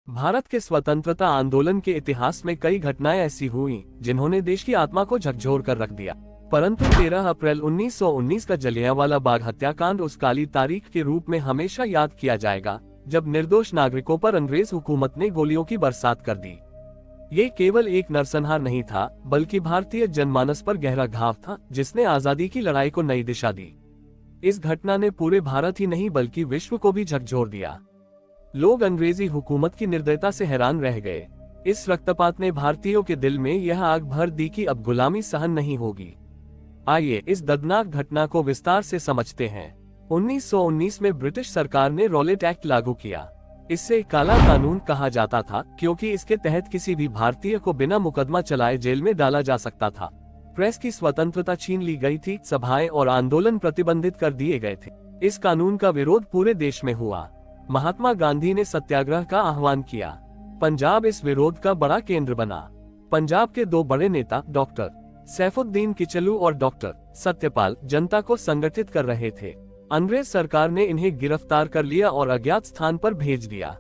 भारत के स्वतंत्रता आंदोलन के इतिहास में कई घटनाएं ऐसी हुई जिन्होंने देश की आत्मा को झकझोर कर रख दिया। परंतु 13 अप्रैल 1919 का जलियांवाला बाग हत्याकांड उस काली तारीख के रूप में हमेशा याद किया जाएगा जब निर्दोष नागरिकों पर अंग्रेज हुकूमत ने गोलियों की बरसात कर दी। ये केवल एक नरसंहार नहीं था, बल्कि भारतीय जनमानस पर गहरा घाव था जिसने आजादी की लड़ाई को नई दिशा दी। इस घटना ने पूरे भारत ही नहीं बल्कि विश्व को भी झकझोर दिया। लोग अंग्रेजी हुकूमत की निर्दयता से हैरान रह गए। इस रक्तपात ने भारतीयों के दिल में यह आग भर दी कि अब गुलामी सहन नहीं होगी। आइए इस दर्दनाक घटना को विस्तार से समझते हैं। 1919 में ब्रिटिश सरकार ने रॉलेट एक्ट लागू किया। इससे काला कानून कहा जाता था क्योंकि इसके तहत किसी भी भारतीय को बिना मुकदमा चलाए जेल में डाला जा सकता था। प्रेस की स्वतंत्रता छीन ली गई थी, सभाएं और आंदोलन प्रतिबंधित कर दिए गए थे। इस कानून का विरोध पूरे देश में हुआ। महात्मा गांधी ने सत्याग्रह का आह्वान किया। पंजाब इस विरोध का बड़ा केंद्र बना। पंजाब के दो बड़े नेता डॉक्टर सैफुद्दीन किचलू और डॉक्टर सत्यपाल जनता को संगठित कर रहे थे। अंग्रेज सरकार ने इन्हें गिरफ्तार कर लिया और अज्ञात स्थान पर भेज दिया।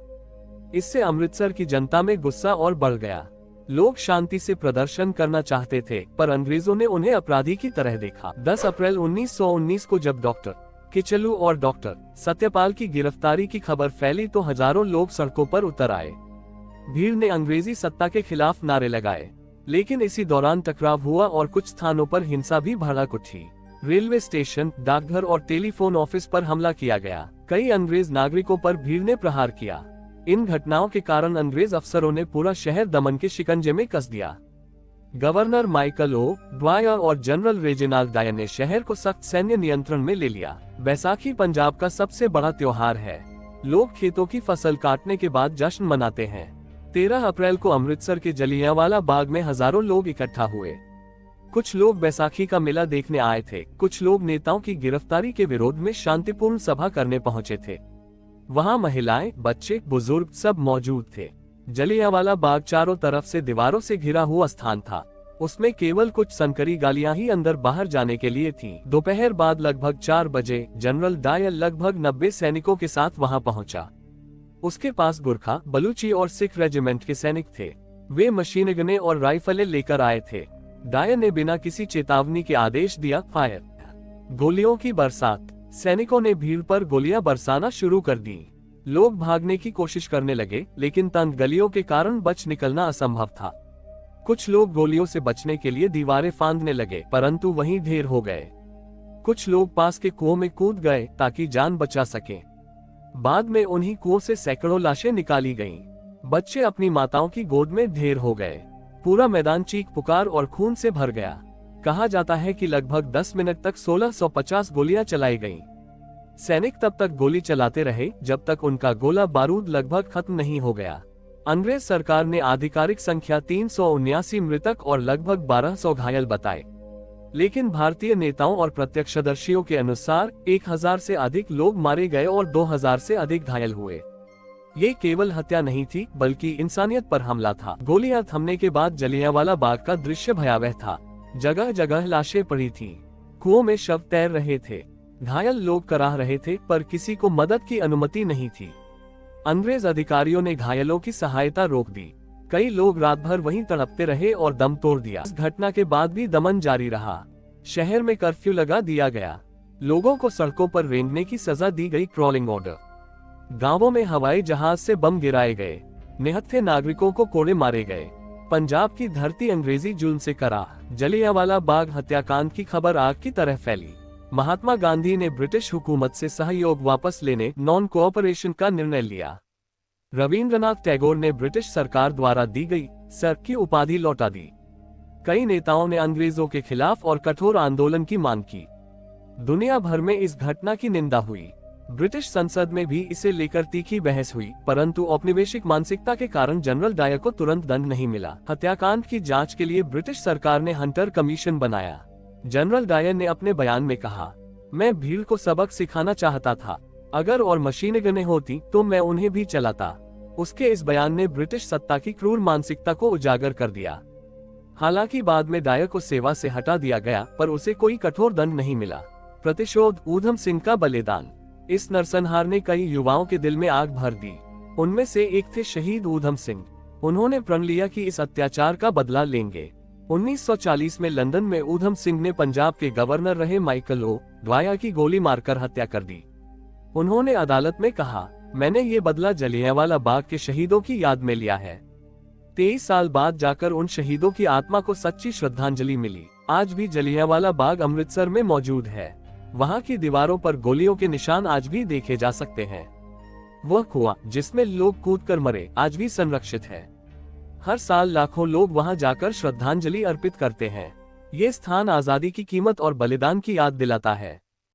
इससे अमृतसर की जनता में गुस्सा और बढ़ गया। लोग शांति से प्रदर्शन करना चाहते थे, पर अंग्रेजों ने उन्हें अपराधी की तरह देखा। 10 अप्रैल 1919 को जब डॉक्टर किचलू और डॉक्टर सत्यपाल की गिरफ्तारी की खबर फैली तो हजारों लोग सड़कों पर उतर आए। भीड़ ने अंग्रेजी सत्ता के खिलाफ नारे लगाए, लेकिन इसी दौरान टकराव हुआ और कुछ स्थानों पर हिंसा भी भड़क उठी। रेलवे स्टेशन, डाकघर और टेलीफोन ऑफिस पर हमला किया गया। कई अंग्रेज नागरिकों पर भीड़ ने प्रहार किया। इन घटनाओं के कारण अंग्रेज अफसरों ने पूरा शहर दमन के शिकंजे में कस दिया। गवर्नर माइकल ओ ड्वायर और जनरल रेजिनाल्ड डायर ने शहर को सख्त सैन्य नियंत्रण में ले लिया। बैसाखी पंजाब का सबसे बड़ा त्योहार है। लोग खेतों की फसल काटने के बाद जश्न मनाते हैं। 13 अप्रैल को अमृतसर के जलियांवाला बाग में हजारों लोग इकट्ठा हुए। कुछ लोग बैसाखी का मेला देखने आए थे, कुछ लोग नेताओं की गिरफ्तारी के विरोध में शांतिपूर्ण सभा करने पहुंचे थे। वहां महिलाएं, बच्चे, बुजुर्ग सब मौजूद थे। जलियांवाला बाग चारों तरफ से दीवारों से घिरा हुआ स्थान था। उसमें केवल कुछ संकरी गालियां ही अंदर बाहर जाने के लिए थीं। दोपहर बाद लगभग 4 बजे जनरल डायर लगभग 90 सैनिकों के साथ वहां पहुंचा। उसके पास गुरखा, बलूची और सिख रेजिमेंट के सैनिक थे। वे मशीनगनें और राइफलें लेकर आए थे। डायर ने बिना किसी चेतावनी के आदेश दिया, फायर। गोलियों की बरसात। सैनिकों ने भीड़ पर गोलियां बरसाना शुरू कर दी। लोग भागने की कोशिश करने लगे, लेकिन तंग गलियों के कारण बच निकलना असंभव था। कुछ लोग गोलियों से बचने के लिए दीवारें फांदने लगे, परंतु वहीं ढेर हो गए। कुछ लोग पास के कुओं में कूद गए ताकि जान बचा सकें। बाद में उन्हीं कुओं से सैकड़ों लाशें निकाली गईं। बच्चे अपनी माताओं की गोद में ढेर हो गए। पूरा मैदान चीख पुकार और खून से भर गया। कहा जाता है कि लगभग 10 मिनट तक 1650 गोलियां चलाई गईं। सैनिक तब तक गोली चलाते रहे जब तक उनका गोला बारूद लगभग खत्म नहीं हो गया। अंग्रेज सरकार ने आधिकारिक संख्या 379 मृतक और लगभग 1200 घायल बताए, लेकिन भारतीय नेताओं और प्रत्यक्षदर्शियों के अनुसार 1000 से अधिक लोग मारे गए और 2000 से अधिक घायल हुए। ये केवल हत्या नहीं थी, बल्कि इंसानियत पर हमला था। गोलियां थमने के बाद जलियांवाला बाग का दृश्य भयावह था। जगह जगह लाशें पड़ी थीं। कुओं में शव तैर रहे थे। घायल लोग कराह रहे थे, पर किसी को मदद की अनुमति नहीं थी। अंग्रेज अधिकारियों ने घायलों की सहायता रोक दी। कई लोग रात भर वहीं तड़पते रहे और दम तोड़ दिया। इस घटना के बाद भी दमन जारी रहा। शहर में कर्फ्यू लगा दिया गया। लोगों को सड़कों पर रेंगने की सजा दी गई, क्रॉलिंग ऑर्डर। गांवों में हवाई जहाज से बम गिराए गए। निहत्थे नागरिकों को कोड़े मारे गए। पंजाब की धरती अंग्रेजी जुल्म से कराह। जलियांवाला बाग हत्याकांड की खबर आग की तरह फैली। महात्मा गांधी ने ब्रिटिश हुकूमत से सहयोग वापस लेने, नॉन कोऑपरेशन का निर्णय लिया। रविंद्रनाथ टैगोर ने ब्रिटिश सरकार द्वारा दी गई सर की उपाधि लौटा दी। कई नेताओं ने अंग्रेजों के खिलाफ और कठोर आंदोलन की मांग की। दुनिया भर में इस घटना की निंदा हुई। ब्रिटिश संसद में भी इसे लेकर तीखी बहस हुई, परंतु औपनिवेशिक मानसिकता के कारण जनरल डायर को तुरंत दंड नहीं मिला। हत्याकांड की जांच के लिए ब्रिटिश सरकार ने हंटर कमीशन बनाया। जनरल डायर ने अपने बयान में कहा, मैं भीड़ को सबक सिखाना चाहता था। अगर और मशीनगनें होती तो मैं उन्हें भी चलाता। उसके इस बयान ने ब्रिटिश सत्ता की क्रूर मानसिकता को उजागर कर दिया। हालांकि बाद में डायर को सेवा से हटा दिया गया, पर उसे कोई कठोर दंड नहीं मिला। प्रतिशोध, ऊधम सिंह का बलिदान। इस नरसंहार ने कई युवाओं के दिल में आग भर दी। उनमें से एक थे शहीद ऊधम सिंह। उन्होंने प्रण लिया कि इस अत्याचार का बदला लेंगे। 1940 में लंदन में ऊधम सिंह ने पंजाब के गवर्नर रहे माइकल ओ ड्वायर की गोली मारकर हत्या कर दी। उन्होंने अदालत में कहा, मैंने ये बदला जलियांवाला बाग के शहीदों की याद में लिया है। 23 साल बाद जाकर उन शहीदों की आत्मा को सच्ची श्रद्धांजलि मिली। आज भी जलियांवाला बाग अमृतसर में मौजूद है। वहां की दीवारों पर गोलियों के निशान आज भी देखे जा सकते हैं। वह कुआं जिसमें लोग कूदकर मरे आज भी संरक्षित है। हर साल लाखों लोग वहां जाकर श्रद्धांजलि अर्पित करते हैं। ये स्थान आजादी की कीमत और बलिदान की याद दिलाता है।